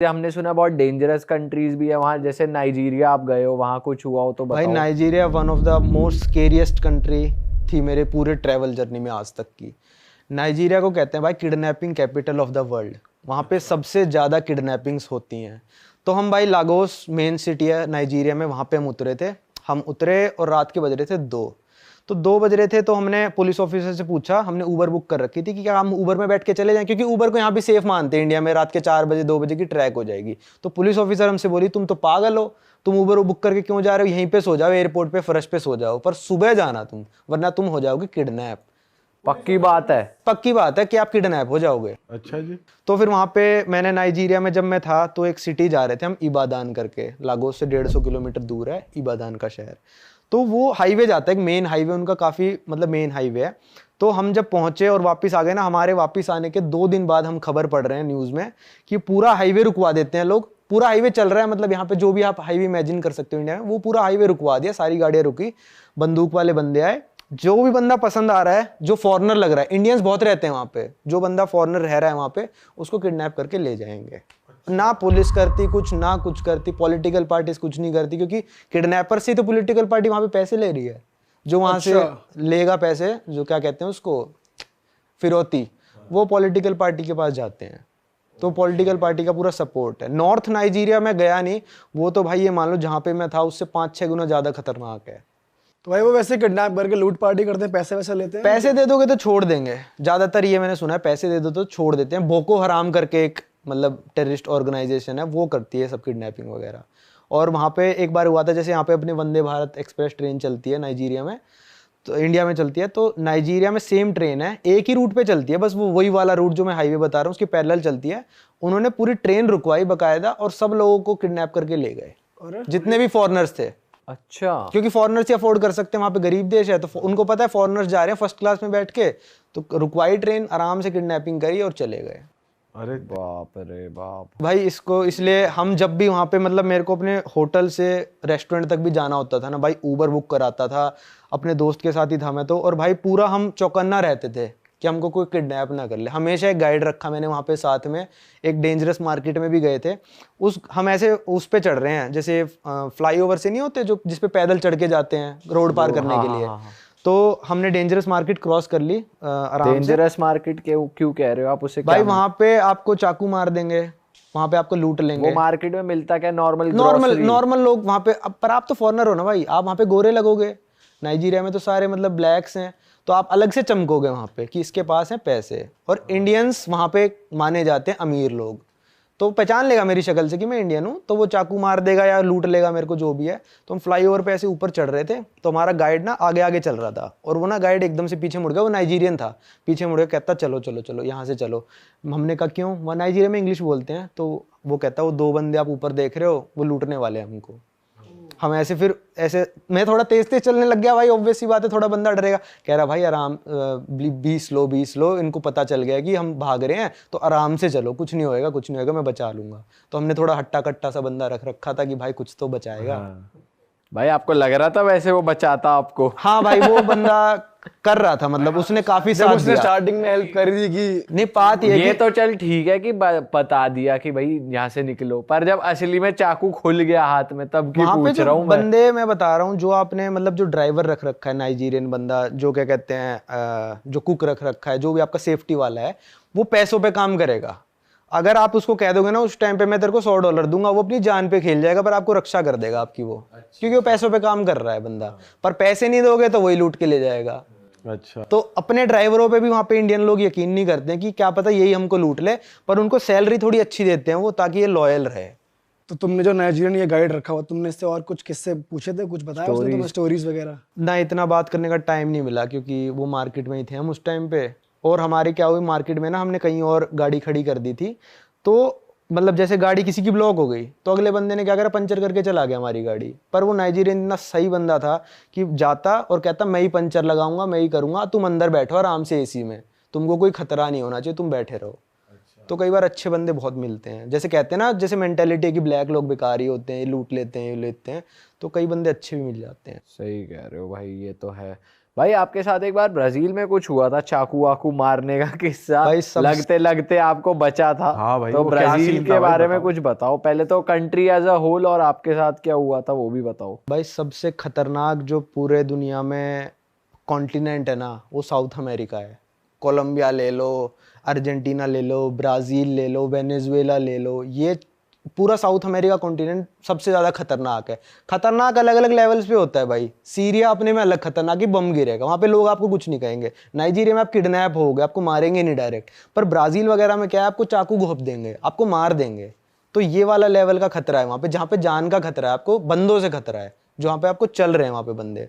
हमने सुना बहुत डेंजरस कंट्रीज भी है वहाँ, जैसे नाइजीरिया आप गए हो, वहाँ कुछ हुआ हो तो बताओ। भाई Nigeria one of the most scariest country थी मेरे पूरे ट्रैवल जर्नी में आज तक की। नाइजीरिया को कहते हैं भाई kidnapping capital of the world. वहाँ पे सबसे ज़्यादा किडनैपिंग्स होती हैं। तो हम भाई लागोस मेन सिटी है नाइजीरिया में, वहाँ पे हम उतरे थे। हम उतरे और रात के बज रहे थे 2। तो 2 बज रहे थे तो हमने पुलिस ऑफिसर से पूछा, हमने ऊबर बुक कर रखी थी कि क्या हम ऊबर में बैठ के चले जाएं, क्योंकि ऊबर को यहाँ भी सेफ मानते हैं इंडिया में, रात के 4 बजे 2 बजे की ट्रैक हो जाएगी। तो पुलिस ऑफिसर हमसे बोली तुम तो पागल हो, तुम ऊबर बुक करके क्यों जा रहे हो, यहीं पे सो जाओ, एयरपोर्ट पे फर्श पे सो जाओ, पर सुबह जाना तुम, वरना तुम हो जाओगे किडनैप। पक्की बात है? पक्की बात है कि आप किडनैप हो जाओगे। अच्छा जी। तो फिर वहाँ पे मैंने नाइजीरिया में जब मैं था तो एक सिटी जा रहे थे हम, इबादान करके, लागोस से 150 किलोमीटर दूर है इबादान का शहर। तो वो हाईवे जाता है, एक मेन हाईवे उनका, काफ़ी मतलब मेन हाईवे है। तो हम जब पहुंचे और वापस आ गए ना, हमारे वापस आने के 2 दिन बाद हम खबर पढ़ रहे हैं न्यूज़ में कि पूरा हाईवे रुकवा देते हैं लोग। पूरा हाईवे चल रहा है, मतलब यहाँ पे जो भी आप हाईवे इमेजिन कर सकते हो इंडिया में, वो पूरा हाईवे रुकवा दिया, सारी गाड़ियाँ रुकी, बंदूक वाले बंदे आए। जो भी बंदा पसंद आ रहा है, जो फॉरेनर लग रहा है, इंडियंस बहुत रहते हैं वहाँ पे, जो बंदा फॉरेनर रह रहा है वहाँ पे, उसको किडनैप करके ले जाएंगे। ना पुलिस करती कुछ, ना कुछ करती, पॉलिटिकल पार्टीज कुछ नहीं करती, क्योंकि किडनैपर से तो पॉलिटिकल पार्टी वहाँ पे पैसे ले रही है। जो वहाँ से लेगा पैसे, जो क्या कहते हैं उसको, फिरौती, वो पॉलिटिकल पार्टी के पास जाते हैं। तो पॉलिटिकल पार्टी का पूरा सपोर्ट है। नॉर्थ नाइजीरिया में गया नहीं, वो तो भाई ये मान लो जहाँ पे मैं था उससे 5-6 गुना ज़्यादा खतरनाक है। तो भाई वो वैसे किडनैप करके लूट पार्टी करते हैं, पैसे वैसे लेते हैं? पैसे दे दोगे तो छोड़ देंगे, ज्यादातर ये मैंने सुना है, पैसे दे दो तो छोड़ देते हैं। बोको हराम करके एक मतलब टेररिस्ट ऑर्गेनाइजेशन है, वो करती है सब किडनैपिंग वगैरह। और वहाँ पे एक बार हुआ था, जैसे यहाँ पे अपने वंदे भारत एक्सप्रेस ट्रेन चलती है नाइजीरिया में, तो इंडिया में चलती है, तो नाइजीरिया में सेम ट्रेन है, एक ही रूट पे चलती है, बस वो वही वाला रूट जो मैं हाईवे बता रहा हूँ उसकी पैरेलल चलती है। उन्होंने पूरी ट्रेन रुकवाई बाकायदा और सब लोगों को किडनैप करके ले गए, जितने भी फॉरेनर्स थे। अच्छा। क्योंकि फॉरेनर्स ही अफोर्ड कर सकते हैं, वहाँ पे गरीब देश है, तो उनको पता है फॉरेनर्स जा रहे हैं फर्स्ट क्लास में बैठ के, तो रुकवाई ट्रेन, आराम से किडनैपिंग करी और चले गए। अरे बाप रे बाप। भाई इसको इसलिए हम जब भी वहाँ पे, मतलब मेरे को अपने होटल से रेस्टोरेंट तक भी जाना होता था ना भाई, ऊबर बुक कराता था, अपने दोस्त के साथ ही था मैं तो। और भाई पूरा हम चौकन्ना रहते थे कि हमको कोई किडनैप ना कर ले। हमेशा एक गाइड रखा मैंने वहाँ पे साथ में। एक डेंजरस मार्केट में भी गए थे, हम ऐसे उस पे चढ़ रहे हैं, जैसे फ्लाईओवर से नहीं होते जो जिसपे पैदल चढ़ के जाते हैं रोड पार करने के लिए। तो हमने डेंजरस मार्केट क्रॉस कर ली आराम से। डेंजरस मार्केट क्यों कह रहे हो आप उसे? भाई वहाँ पे आपको चाकू मार देंगे, वहाँ पे आपको लूट लेंगे। वो मार्केट में मिलता क्या? नॉर्मल लोग वहाँ पे, पर आप तो फॉरेनर हो ना भाई, आप वहाँ पे गोरे लगोगे। नाइजीरिया में तो सारे मतलब ब्लैक्स हैं, तो आप अलग से चमकोगे वहाँ पे कि इसके पास है पैसे। और इंडियंस वहाँ पे माने जाते हैं अमीर लोग, तो पहचान लेगा मेरी शक्ल से कि मैं इंडियन हूँ, तो वो चाकू मार देगा या लूट लेगा मेरे को, जो भी है। तो हम फ्लाईओवर पे ऐसे ऊपर चढ़ रहे थे, तो हमारा गाइड ना आगे आगे चल रहा था, और वो ना गाइड एकदम से पीछे मुड़ गया। वो नाइजीरियन था, पीछे मुड़ गया, कहता चलो चलो चलो यहाँ से चलो। हमने कहा क्यों? वो नाइजीरिया में इंग्लिश बोलते हैं, तो वो कहता वो 2 बंदे आप ऊपर देख रहे हो, वो लूटने वाले हैं हमको। हम ऐसे फिर ऐसे, मैं थोड़ा तेज तेज चलने लग गया भाई, ऑब्वियस सी बात है, थोड़ा बंदा डरेगा। कह रहा भाई आराम, 20 लो, इनको पता चल गया कि हम भाग रहे हैं, तो आराम से चलो, कुछ नहीं होएगा, कुछ नहीं होएगा, मैं बचा लूंगा। तो हमने थोड़ा हट्टा कट्टा सा बंदा रख रखा था कि भाई कुछ तो बचाएगा। भाई आपको लग रहा था वैसे वो बचाता आपको? हाँ भाई, वो बंदा कर रहा था, मतलब उसने काफी साथ उसने दिया। स्टार्टिंग में हेल्प करी थी कि नहीं, बात ये तो चल ठीक है कि बता दिया कि भाई यहाँ से निकलो, पर जब असली में चाकू खुल गया हाथ में तब की पूछ रहा हूँ बंदे मैं बता रहा हूँ, जो आपने मतलब जो ड्राइवर रख रखा है नाइजीरियन बंदा, जो क्या कहते हैं जो कुक रख रखा है, जो भी आपका सेफ्टी वाला है, वो पैसों पे काम करेगा। अगर आप उसको कह दोगे ना उस टाइम पे मैं तेरे को $100 दूंगा, वो अपनी जान पे खेल जाएगा, पर आपको रक्षा कर देगा आपकी वो। क्योंकि वो पैसों पे काम कर रहा है बंदा। पर पैसे नहीं दोगे तो वही लूट के ले जाएगा। अच्छा। तो अपने ड्राइवरों पे भी वहाँ पे इंडियन लोग यकीन नहीं करते हैं कि क्या पता यही हमको लूट ले, पर उनको सैलरी थोड़ी अच्छी देते हैं वो, ताकि ये लॉयल रहे। तो तुमने जो नाइजीरियन ये गाइड रखा हुआ, तुमने इससे और कुछ किस्से पूछे थे, कुछ बताया उसने तुम्हें, स्टोरीज वगैरह? ना, इतना बात करने का टाइम नहीं मिला, क्योंकि वो मार्केट में ही थे हम उस टाइम पे। और हमारी क्या हुई, मार्केट में ना हमने कहीं और गाड़ी खड़ी कर दी थी, तो मतलब जैसे गाड़ी किसी की ब्लॉक हो गई, तो अगले बंदे ने क्या करा, पंचर करके चला गया हमारी गाड़ी। पर वो नाइजीरियन इतना सही बंदा था कि जाता और कहता मैं ही पंचर लगाऊंगा, मैं ही करूंगा, तुम अंदर बैठो आराम से एसी में, तुमको कोई खतरा नहीं होना चाहिए, तुम बैठे रहो। तो कई बार अच्छे बंदे बहुत मिलते हैं, जैसे कहते हैं ना, जैसे मेंटेलिटी है कि ब्लैक लोग बेकार ही होते हैं, लूट लेते हैं, तो कई बंदे अच्छे भी मिल जाते हैं। सही कह रहे हो भाई, ये तो है। भाई आपके साथ एक बार ब्राजील में कुछ हुआ था, चाकू वाकू मारने का किस्सा, भाई लगते लगते आपको बचा था। हाँ भाई, तो वो क्या ब्राजील सीन के था भाई, बारे में बताओ। कुछ बताओ पहले तो, कंट्री एज अ होल, और आपके साथ क्या हुआ था वो भी बताओ। भाई सबसे खतरनाक जो पूरे दुनिया में कॉन्टिनेंट है ना, वो साउथ अमेरिका है। कोलंबिया ले लो, अर्जेंटीना ले लो, ब्राज़ील ले लो, वेनेजुएला ले लो, ये पूरा साउथ अमेरिका कॉन्टिनेंट सबसे ज़्यादा खतरनाक है। खतरनाक अलग अलग लेवल्स पे होता है भाई। सीरिया अपने में अलग खतरनाक, ही बम गिरेगा वहाँ पे, लोग आपको कुछ नहीं कहेंगे। नाइजीरिया में आप किडनैप हो गए, आपको मारेंगे नहीं डायरेक्ट। पर ब्राज़ील वगैरह में क्या है, आपको चाकू घोंप देंगे, आपको मार देंगे। तो ये वाला लेवल का खतरा है वहाँ पे, जहाँ पे जान का खतरा है, आपको बंदों से खतरा है, जहाँ पे आपको चल रहे हैं वहाँ पे बंदे।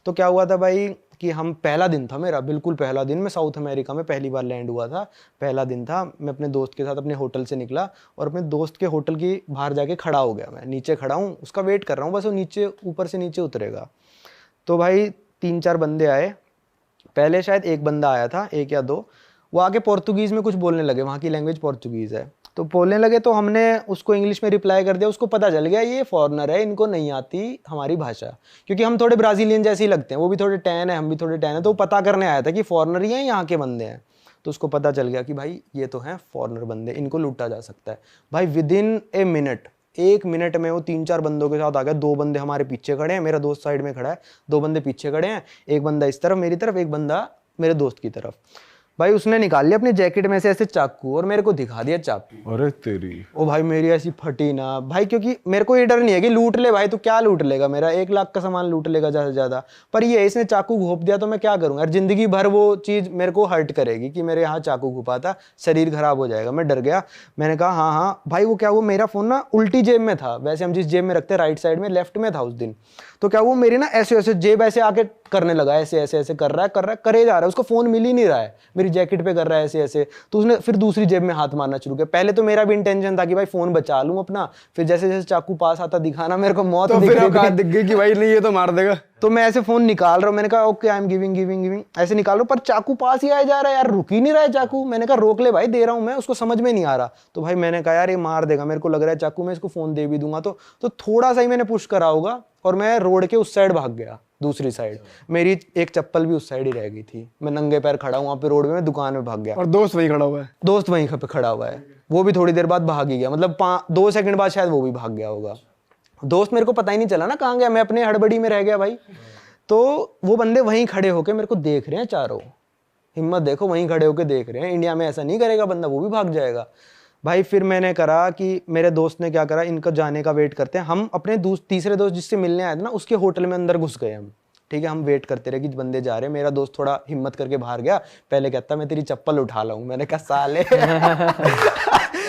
तो क्या हुआ था भाई कि हम, पहला दिन था मेरा, बिल्कुल पहला दिन, मैं साउथ अमेरिका में पहली बार लैंड हुआ था। पहला दिन था, मैं अपने दोस्त के साथ अपने होटल से निकला और अपने दोस्त के होटल की बाहर जाके खड़ा हो गया। मैं नीचे खड़ा हूँ, उसका वेट कर रहा हूँ, बस वो नीचे ऊपर से नीचे उतरेगा। तो भाई 3-4 बंदे आए। पहले शायद एक बंदा आया था, 1 या 2, वो आके पोर्तुगीज़ में कुछ बोलने लगे, वहाँ की लैंग्वेज पोर्तुगीज़ है। तो बोलने लगे तो हमने उसको इंग्लिश में रिप्लाई कर दिया। उसको पता चल गया ये फॉरेनर है, इनको नहीं आती हमारी भाषा, क्योंकि हम थोड़े ब्राज़ीलियन जैसे ही लगते हैं, वो भी थोड़े टैन है, हम भी थोड़े टैन है। तो वो पता करने आया था कि फॉरेनर ही हैं, यहाँ के बंदे हैं। तो उसको पता चल गया कि भाई ये तो हैं फॉरेनर बंदे, इनको लूटा जा सकता है। भाई विदिन ए मिनट, 1 मिनट में वो 3-4 बंदों के साथ आ गया। 2 बंदे हमारे पीछे खड़े हैं, मेरा दोस्त साइड में खड़ा है, 2 बंदे पीछे खड़े हैं, एक बंदा इस तरफ मेरी तरफ, एक बंदा मेरे दोस्त की तरफ। भाई उसने निकाल लिया अपनी जैकेट में से ऐसे चाकू और मेरे को दिखा दिया चाकू। अरे तेरी, ओ भाई मेरी ऐसी फटी ना भाई, क्योंकि मेरे को ये डर नहीं है कि लूट ले भाई, तो क्या लूट लेगा, मेरा 1 लाख का सामान लूट लेगा ज़्यादा से ज़्यादा। पर ये इसने चाकू घोंप दिया तो मैं क्या करूँगा यार, जिंदगी भर वो चीज़ मेरे को हर्ट करेगी कि मेरे यहाँ चाकू घुपा था, शरीर खराब हो जाएगा। मैं डर गया, मैंने कहा हाँ हाँ भाई। वो क्या, वो मेरा फ़ोन ना उल्टी जेब में था, वैसे हम जिस जेब में रखते हैं राइट साइड में, लेफ्ट में था उस दिन। तो क्या वो मेरी ना ऐसे ऐसे जेब ऐसे आके करने लगा, ऐसे ऐसे ऐसे कर रहा है करे जा रहा है, उसको फ़ोन मिल ही नहीं रहा है, मेरी जैकेट पे कर रहा है ऐसे ऐसे। तो उसने फिर दूसरी जेब में हाथ मारना शुरू किया। पहले तो मेरा भी इंटेंशन था कि भाई फ़ोन बचा लूँ अपना, फिर जैसे जैसे चाकू पास आता दिखाना मेरे को मौत तो दिख फिर रही औकात थी। दिख गई कि भाई नहीं ये तो मार देगा। तो मैं ऐसे फोन निकाल रहा हूँ, मैंने कहा ओके आई एम गिविंग ऐसे निकाल रहा हूँ, पर चाकू पास ही आया जा रहा है यार, रुक ही नहीं रहा है चाकू। मैंने कहा रोक ले भाई, दे रहा हूँ मैं, उसको समझ में नहीं आ रहा। तो भाई मैंने कहा यार ये मार देगा, मेरे को लग रहा है चाकू, मैं इसको फोन दे भी दूंगा। तो थोड़ा सा ही मैंने पुश करा होगा और मैं रोड के उस साइड भाग गया, दूसरी साइड। मेरी एक चप्पल भी उस साइड ही रह गई थी, मैं नंगे पैर खड़ा हूँ वहाँ पे रोड में, मैं दुकान में भाग गया। और दोस्त वहीं खड़ा हुआ है। दोस्त वहीं पे खड़ा हुआ है, वो भी थोड़ी देर बाद भाग ही गया, मतलब 2 सेकंड बाद शायद वो भी भाग गया होगा। दोस्त मेरे को पता ही नहीं चला ना कहाँ गया, मैं अपने हड़बड़ी में रह गया भाई। तो वो बंदे वहीं खड़े होके मेरे को देख रहे हैं चारों, हिम्मत देखो, वहीं खड़े होके देख रहे हैं। इंडिया में ऐसा नहीं करेगा बंदा, वो भी भाग जाएगा भाई। फिर मैंने करा कि मेरे दोस्त ने क्या करा, इनका जाने का वेट करते हैं। हम अपने तीसरे दोस्त जिससे मिलने आए थे ना, उसके होटल में अंदर घुस गए हम। ठीक है, हम वेट करते रहे कि बंदे जा रहे हैं। मेरा दोस्त थोड़ा हिम्मत करके बाहर गया, पहले कहता मैं तेरी चप्पल उठा लाऊं। मैंने कहा साले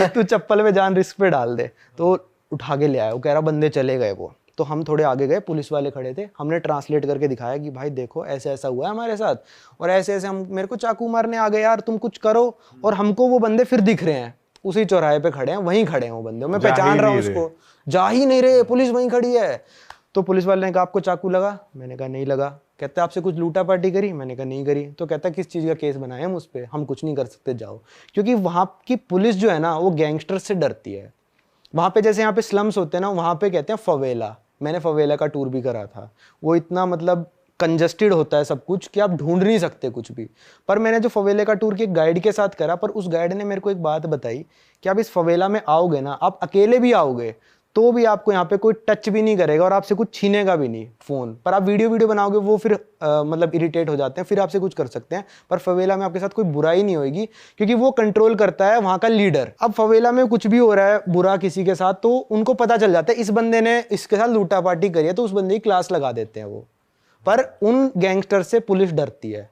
तू चप्पल में जान रिस्क पे डाल दे। तो उठा के ले आया, वो कह रहा बंदे चले गए वो। तो हम थोड़े आगे गए, पुलिस वाले खड़े थे, हमने ट्रांसलेट करके दिखाया कि भाई देखो ऐसे ऐसा हुआ है हमारे साथ, और ऐसे ऐसे हम, मेरे को चाकू मारने आ गए यार, तुम कुछ करो। और हमको वो बंदे फिर दिख रहे हैं, उसी चौराहे पे खड़े हैं, वहीं खड़े हैं वो बंदे, मैं पहचान रहा हूँ उसको, जा ही नहीं रहे, पुलिस वहीं खड़ी है। तो पुलिस वाले ने कहा आपको चाकू लगा? मैंने कहा नहीं लगा। कहते आपसे कुछ लूटा पार्टी करी? मैंने कहा नहीं करी। तो कहता किस चीज़ का केस बनाया हम उस पर? हम कुछ नहीं कर सकते, जाओ। क्योंकि वहाँ की पुलिस जो है ना, वो गैंगस्टर से डरती है। वहाँ पे जैसे यहाँ पे स्लम्स होते हैं ना, वहाँ पे कहते हैं फवेला। मैंने फवेला का टूर भी करा था। वो इतना मतलब कंजस्टेड होता है सब कुछ कि आप ढूंढ नहीं सकते कुछ भी। पर मैंने जो फवेले का टूर के गाइड के साथ करा, पर उस गाइड ने मेरे को एक बात बताई कि आप इस फवेला में आओगे ना, आप अकेले भी आओगे तो भी आपको यहाँ पे कोई टच भी नहीं करेगा और आपसे कुछ छीनेगा भी नहीं फ़ोन। पर आप वीडियो बनाओगे, वो फिर मतलब इरिटेट हो जाते हैं, फिर आपसे कुछ कर सकते हैं। पर फवेला में आपके साथ कोई बुराई नहीं होगी, क्योंकि वो कंट्रोल करता है वहाँ का लीडर। अब फवेला में कुछ भी हो रहा है बुरा किसी के साथ, तो उनको पता चल जाता है इस बंदे ने इसके साथ लूटा पार्टी करी है, तो उस बंदे की क्लास लगा देते हैं वो। पर उन गैंगस्टर से पुलिस डरती है,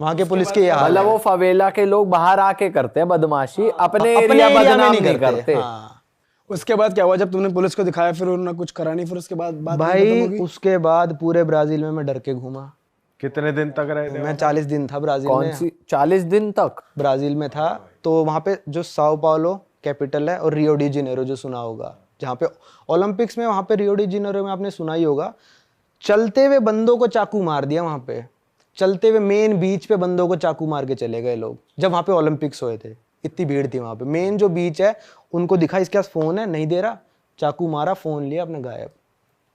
वहाँ के पुलिस के हाल मतलब वो फवेला के लोग बाहर आके करते हैं बदमाशी, अपने एरिया में बदनाम नहीं करते। हाँ। उसके बाद क्या हुआ जब तुमने पुलिस को दिखाया, फिर उन्होंने कुछ करा नहीं, फिर उसके बाद बात खत्म भाई होगी? उसके बाद पूरे ब्राजील में मैं डर के घूमा। कितने दिन तक रहे थे? मैं 40 दिन था ब्राजील कौन में। सी 40 दिन तक ब्राजील में था। तो वहाँ पे जो साओ पाउलो कैपिटल है, और रियो डी जेनेरो जो सुना होगा, जहाँ पे ओलंपिक्स में, वहाँ पे रियो डी जेनेरो में आपने सुना ही होगा, चलते हुए बंदों को चाकू मार दिया। वहाँ पे चलते हुए मेन बीच पे बंदों को चाकू मार के चले गए लोग, जब वहाँ पे ओलंपिक्स हुए थे। इतनी भीड़ थी वहाँ पे। मेन जो बीच है, उनको दिखा इसके पास फ़ोन है, नहीं दे रहा, चाकू मारा, फ़ोन लिया, अपने गायब।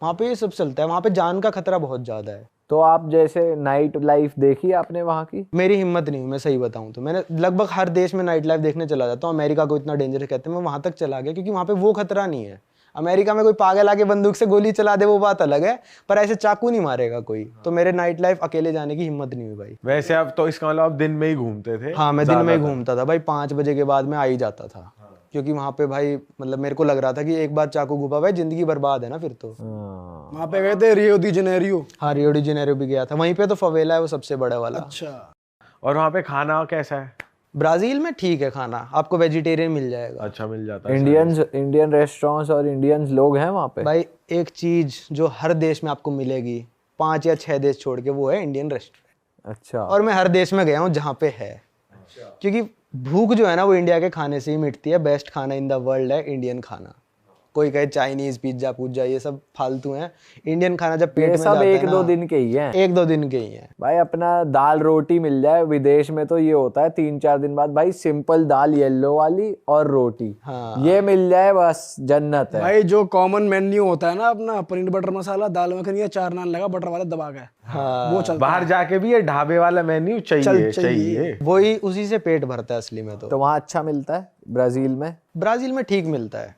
वहाँ पे ये सब चलता है, वहाँ पे जान का खतरा बहुत ज़्यादा है। तो आप जैसे नाइट लाइफ देखी आपने वहाँ की? मेरी हिम्मत नहीं हुई, मैं सही बताऊं तो मैंने लगभग हर देश में नाइट लाइफ देखने चला जाता हूँ। अमेरिका को इतना डेंजर कहते हैं, मैं वहां तक चला गया क्योंकि वहां पे वो खतरा नहीं है। अमेरिका में कोई पागल आके बंदूक से गोली चला दे वो बात अलग है, पर ऐसे चाकू नहीं मारेगा कोई। तो मेरे नाइट लाइफ अकेले जाने की हिम्मत नहीं हुई भाई। वैसे आप तो इसका मतलब आप दिन में ही घूमते थे? हाँ, मैं दिन में ही घूमता था भाई, 5 बजे के बाद मैं आ ही जाता था। क्योंकि वहां पे भाई मतलब मेरे को लग रहा था कि एक बार चाकू घुपा भाई जिंदगी बर्बाद है ना फिर तो। वहाँ पे गए थे रियो डी जेनेरियो? हाँ, रियो डी जेनेरियो भी गया था, वहीं पे तो फवेला है वो सबसे बड़ा वाला। अच्छा। और वहाँ पे खाना कैसा है? ब्राजील में ठीक है खाना, आपको वेजिटेरियन मिल जाएगा। अच्छा मिल जाता है? इंडियन रेस्टोरेंट्स और इंडियंस लोग हैं वहाँ पे? भाई एक चीज जो हर देश में आपको मिलेगी 5 या 6 देश छोड़ के, वो है इंडियन रेस्टोरेंट। अच्छा। और मैं हर देश में गया हूँ जहाँ पे है। क्योंकि भूख जो है ना वो इंडिया के खाने से ही मिटती है। बेस्ट खाना इन द वर्ल्ड है इंडियन खाना। कोई कहे चाइनीज पिज्जा पुज्जा ये सब फालतू हैं। इंडियन खाना जब पेट में जाता है एक दो दिन के ही हैं। 1-2 दिन के ही हैं भाई। अपना दाल रोटी मिल जाए, विदेश में तो ये होता है 3-4 दिन बाद भाई सिंपल दाल येलो वाली और रोटी। हाँ। ये मिल जाए बस जन्नत है भाई जो कॉमन मेन्यू होता है ना अपना, पनीर बटर मसाला, दाल मखनी या 4 नान लगा बटर वाला दबा के, हाँ, वो चलता बाहर जाके भी ये ढाबे वाला मेन्यू चाहिए। वही उसी से पेट भरता है असली में। तो वहाँ अच्छा मिलता है ब्राजील में? ब्राजील में ठीक मिलता है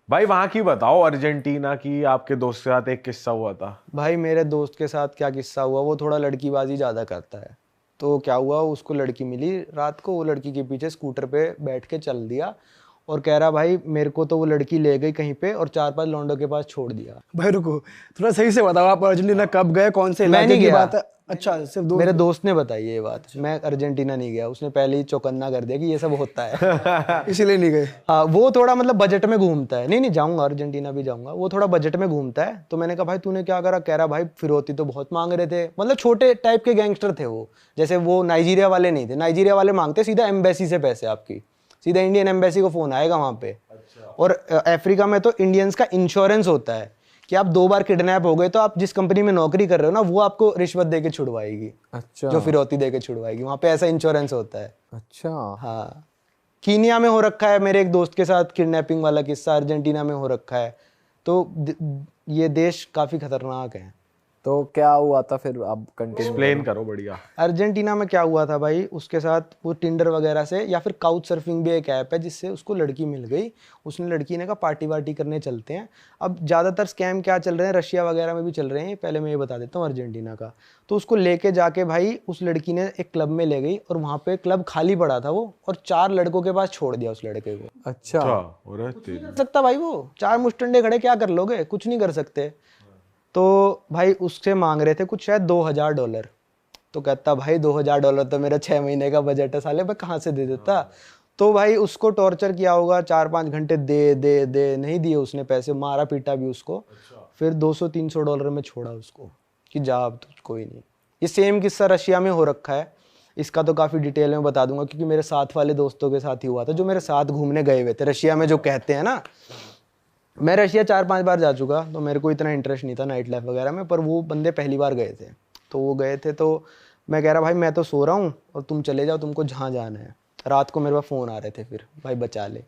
भाई। वहां की बताओ, अर्जेंटीना की। आपके दोस्त के साथ एक किस्सा हुआ था। भाई। मेरे दोस्त के साथ क्या किस्सा हुआ, वो थोड़ा लड़कीबाजी ज़्यादा करता है। तो क्या हुआ, उसको लड़की मिली रात को, वो लड़की के पीछे स्कूटर पे बैठ के चल दिया और कह रहा भाई मेरे को तो वो लड़की ले गई कहीं पे और 4-5 लौंडों के पास छोड़ दिया। भाई रुको, थोड़ा सही से बताओ, आप अर्जेंटीना कब गए, कौन से मैं इलाके नहीं की गया। बात है? अच्छा, सिर्फ दो? मेरे दोस्त ने बताई ये बात। मैं अर्जेंटीना नहीं गया, उसने पहले ही चौकन्ना कर दिया कि ये सब होता है। इसीलिए नहीं गए? हाँ, वो थोड़ा मतलब बजट में घूमता है। नहीं जाऊंगा, अर्जेंटीना भी जाऊंगा। वो थोड़ा बजट में घूमता है। तो मैंने कहा भाई तूने क्या करा? कह रहा भाई फिरौती तो बहुत मांग रहे थे। मतलब छोटे टाइप के गैंगस्टर थे वो। जैसे वो नाइजीरिया वाले नहीं थे। नाइजीरिया वाले मांगते सीधा एम्बेसी से पैसे, आपकी सीधा इंडियन एम्बेसी को फोन आएगा वहां पे। और अफ्रीका में तो इंडियंस का इंश्योरेंस होता है कि आप 2 बार किडनैप हो गए तो आप जिस कंपनी में नौकरी कर रहे हो ना, वो आपको रिश्वत दे के छुड़वाएगी। अच्छा। जो फिरौती दे के छुड़वाएगी, वहां पे ऐसा इंश्योरेंस होता है। अच्छा। हाँ, कीनिया में हो रखा है मेरे एक दोस्त के साथ किडनैपिंग वाला किस्सा। अर्जेंटीना में हो रखा है। तो ये देश काफी खतरनाक है। तो क्या हुआ था फिर? आप कंटिन्यू एक्सप्लेन करो बढ़िया। अर्जेंटीना में क्या हुआ था भाई, उसके साथ वो टिंडर वगैरह से या फिर काउच सर्फिंग भी एक ऐप है जिससे उसको लड़की मिल गई। उसने लड़की ने कहा पार्टी वार्टी करने चलते हैं। अब ज़्यादातर स्कैम क्या चल रहे हैं, रशिया वगैरह में भी चल रहे हैं, पहले मैं ये बता देता हूँ अर्जेंटीना का। तो उसको लेके जाके भाई उस लड़की ने एक क्लब में ले गई और वहाँ पे क्लब खाली पड़ा था वो, और 4 लड़कों के पास छोड़ दिया उस लड़के को। अच्छा। कर सकता भाई, वो 4 मुस्टंडे खड़े क्या कर लोगे? कुछ नहीं कर सकते। तो भाई उससे मांग रहे थे कुछ शायद $2000। तो कहता भाई $2000 तो मेरा 6 महीने का बजट है साले, मैं कहाँ से दे देता। तो भाई उसको टॉर्चर किया होगा 4-5 घंटे, दे नहीं दिए उसने पैसे, मारा पीटा भी उसको। फिर $200-300 में छोड़ा उसको कि जा अब तो कोई नहीं। ये सेम किस्सा रशिया में हो रखा है। इसका तो काफ़ी डिटेल में बता दूंगा क्योंकि मेरे साथ वाले दोस्तों के साथ ही हुआ था, जो मेरे साथ घूमने गए हुए थे रशिया में, जो कहते हैं ना। मैं रशिया 4-5 बार जा चुका, तो मेरे को इतना इंटरेस्ट नहीं था नाइट लाइफ वगैरह में, पर वो बंदे पहली बार गए थे। तो वो गए थे, तो मैं कह रहा भाई मैं तो सो रहा हूँ और तुम चले जाओ, तुमको जहाँ जाना है। रात को मेरे पास फ़ोन आ रहे थे, फिर भाई बचा ले।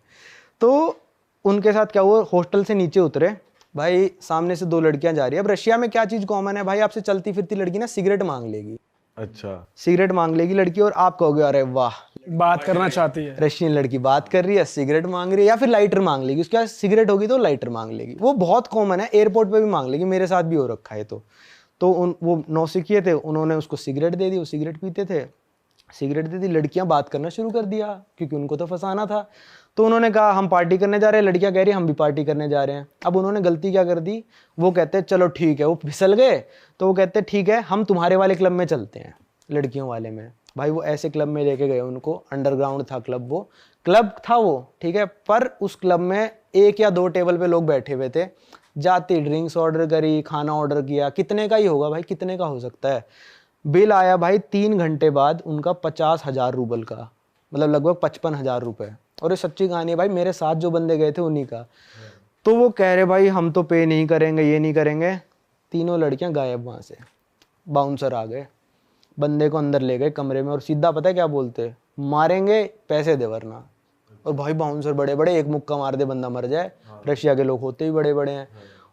तो उनके साथ क्या हुआ, हॉस्टल से नीचे उतरे भाई, सामने से 2 लड़कियां जा रही है। अब रशिया में क्या चीज़ कॉमन है भाई, आपसे चलती फिरती लड़की ना सिगरेट मांग लेगी। अच्छा। सिगरेट मांग लेगी लड़की और आप कहोगे अरे वाह, बात करना चाहती है। रशियन लड़की बात कर रही है, सिगरेट मांग रही है, या फिर लाइटर मांग लेगी। उसके बाद सिगरेट होगी तो लाइटर मांग लेगी। वो बहुत कॉमन है, एयरपोर्ट पे भी मांग लेगी, मेरे साथ भी हो रखा है। तो वो नौसिखिए थे, उन्होंने उसको सिगरेट दे दी, वो सिगरेट पीते थे, सिगरेट दे दी। लड़कियां बात करना शुरू कर दिया क्योंकि उनको तो फंसाना था। तो उन्होंने कहा हम पार्टी करने जा रहे हैं, लड़कियां कह रही हम भी पार्टी करने जा रहे हैं। अब उन्होंने गलती क्या कर दी, वो कहते हैं चलो ठीक है, वो फिसल गए। तो वो कहते हैं ठीक है हम तुम्हारे वाले क्लब में चलते हैं, लड़कियों वाले में। भाई वो ऐसे क्लब में लेके गए उनको, अंडरग्राउंड था क्लब, वो क्लब था वो, ठीक है। पर उस क्लब में 1 या 2 टेबल पे लोग बैठे हुए थे। जाती ड्रिंक्स ऑर्डर करी, खाना ऑर्डर किया, कितने का ही होगा भाई, कितने का हो सकता है। बिल आया भाई 3 घंटे बाद उनका 50,000 रूबल का, मतलब लगभग 55,000 रुपये। और ये सच्ची कहानी है भाई, मेरे साथ जो बंदे गए थे उन्हीं का। तो वो कह रहे भाई हम तो पे नहीं करेंगे, ये नहीं करेंगे। तीनों लड़कियां गायब वहाँ से। बाउंसर आ गए, बंदे को अंदर ले गए कमरे में और सीधा पता है क्या बोलते, मारेंगे पैसे दे वरना। और भाई बाउंसर बड़े बड़े, एक मुक्का मार दे बंदा मर जाए। रशिया के लोग होते ही बड़े बड़े हैं।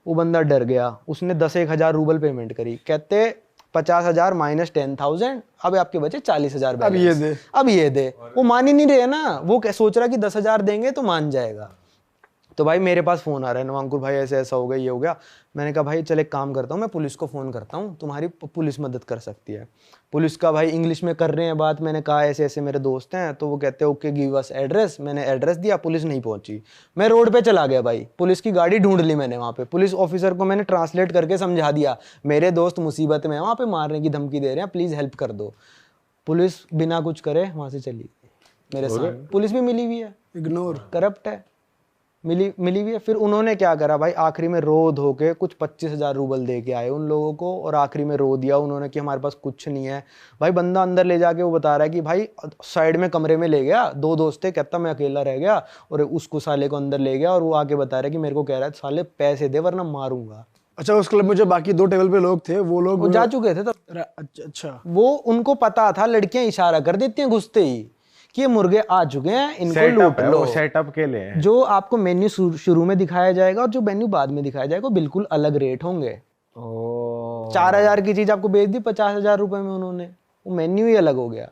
वो बंदा डर गया, उसने 10-1 हज़ार रूबल पेमेंट करी। कहते 50,000 माइनस 10,000, अब आपके बचे 40,000 अब ये दे। अब ये दे। वो मान ही नहीं रहे ना, वो क्या सोच रहा कि 10,000 देंगे तो मान जाएगा। तो भाई मेरे पास फोन आ रहा है, नवांकुर भाई ऐसे ऐसा हो गया, ये हो गया। मैंने कहा भाई चल एक काम करता हूँ, मैं पुलिस को फ़ोन करता हूँ, तुम्हारी पुलिस मदद कर सकती है। पुलिस का भाई इंग्लिश में कर रहे हैं बात। मैंने कहा ऐसे ऐसे मेरे दोस्त हैं, तो वो कहते हैं ओके गिव अस एड्रेस। मैंने एड्रेस दिया, पुलिस नहीं पहुंची। मैं रोड पे चला गया भाई, पुलिस की गाड़ी ढूंढ ली मैंने वहाँ पे। पुलिस ऑफिसर को मैंने ट्रांसलेट करके समझा दिया, मेरे दोस्त मुसीबत में है, वहाँ पे मारने की धमकी दे रहे हैं, प्लीज़ हेल्प कर दो। पुलिस बिना कुछ करे वहाँ से चली गई मेरे साथ। पुलिस भी मिली हुई है, इग्नोर करप्ट है, मिली हुई है। फिर उन्होंने क्या करा भाई, आखिरी में रो धो के कुछ 25,000 रूबल दे के आए उन लोगों को, और आखिरी में रो दिया उन्होंने कि हमारे पास कुछ नहीं है। भाई बंदा अंदर ले जाके वो बता रहा है कि भाई साइड में कमरे में ले गया, 2 दोस्त थे, कहता मैं अकेला रह गया, और उसको साले को अंदर ले गया, और वो आके बता रहा है कि मेरे को कह रहा है साले पैसे दे वरना मारूंगा। अच्छा, उस क्लब में जो बाकी 2 टेबल पे लोग थे वो लोग वो जा चुके थे तब। अच्छा, वो उनको पता था, लड़कियां इशारा कर देती हैं घुसते ही कि ये मुर्गे आ चुके हैं, इनको लूट लो। सेटअप के लिए है। जो आपको मेन्यू शुरू में दिखाया जाएगा और जो मेन्यू बाद में दिखाया जाएगा बिल्कुल अलग रेट होंगे। 4,000 की चीज आपको बेच दी 50,000 रुपए में उन्होंने, वो मेन्यू ही अलग हो गया।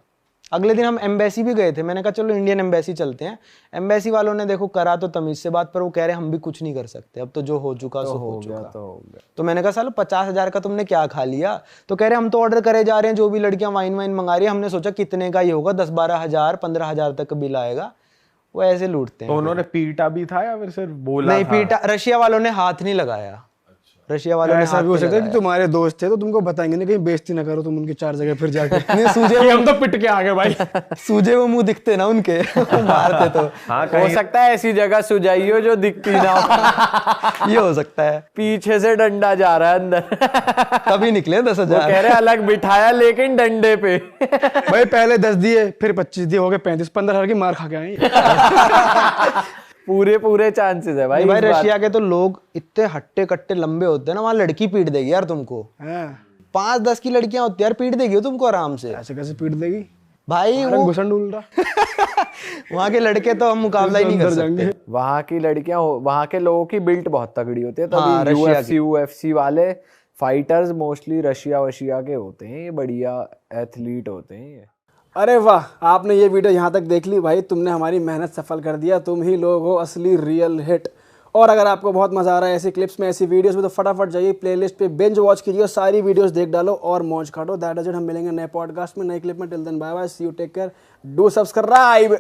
अगले दिन हम एम्बेसी भी गए थे, मैंने कहा चलो इंडियन एम्बेसी चलते हैं। एम्बेसी वालों ने देखो करा तो तमीज से बात, पर वो कह रहे हम भी कुछ नहीं कर सकते, अब तो जो हो चुका सो हो चुका। तो मैंने कहा सालो 50,000 का तुमने क्या खा लिया? तो कह रहे हम तो ऑर्डर करे जा रहे हैं, जो भी लड़कियां वाइन मंगा रही है, हमने सोचा कितने का ही होगा, 10-12,000 15,000 तक का बिल आएगा। वो ऐसे लूटते हैं। तो उन्होंने पीटा भी था या फिर सिर्फ बोला नहीं था? पीटा, रशिया वालों ने हाथ नहीं लगाया। रशिया वालों ने ऐसा भी हो सकता है कि तुम्हारे दोस्त थे तो तुमको बताएंगे नहीं, कहीं बेइज्जती ना करो तुम उनकी 4 जगह फिर जाके। नहीं सूझे हम तो पिट के आ गए भाई। सूझे वो मुंह दिखते ना उनके मारते तो। हाँ, हो सकता है ऐसी जगह सुझाई हो जो दिखती ना हो। ये हो सकता है, पीछे से डंडा जा रहा है अंदर। तभी निकले 10,000। कह रहे अलग बिठाया लेकिन डंडे पे। भाई पहले 10 दिए, फिर 25 दिए, हो गए 35, 15,000 की मार खा के आए। पूरे चांसेस है भाई। भाई रशिया के तो लोग इतने हट्टे कट्टे लंबे होते हैं ना, वहां लड़की पीट देगी यार तुमको। 5-10 की लड़कियां होती है यार, पीट देगी तुमको आराम से। ऐसे कैसे पीट देगी भाई? वो घुसन डूल रहा। वहां के लड़के तो हम मुकाबला ही नहीं कर सकते। वहां की लड़कियां, वहां के लोगों की बिल्ट बहुत तगड़ी होती है, हाँ, तभी रशिया UFC वाले फाइटर्स मोस्टली रशिया के होते हैं, ये बढ़िया एथलीट होते हैं ये। अरे वाह, आपने ये वीडियो यहाँ तक देख ली भाई, तुमने हमारी मेहनत सफल कर दिया, तुम ही लोग हो असली रियल हिट। और अगर आपको बहुत मजा आ रहा है ऐसी क्लिप्स में, ऐसी वीडियोस में, तो फटाफट जाइए प्लेलिस्ट पे बिंज वॉच कीजिए, सारी वीडियोस देख डालो और मौज काटो। That is it. हम मिलेंगे नए पॉडकास्ट में, नई क्लिप में। Till then bye bye, see you, take care, do subscribe.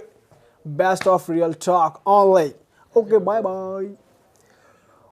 Best of real talk online. Okay, bye bye.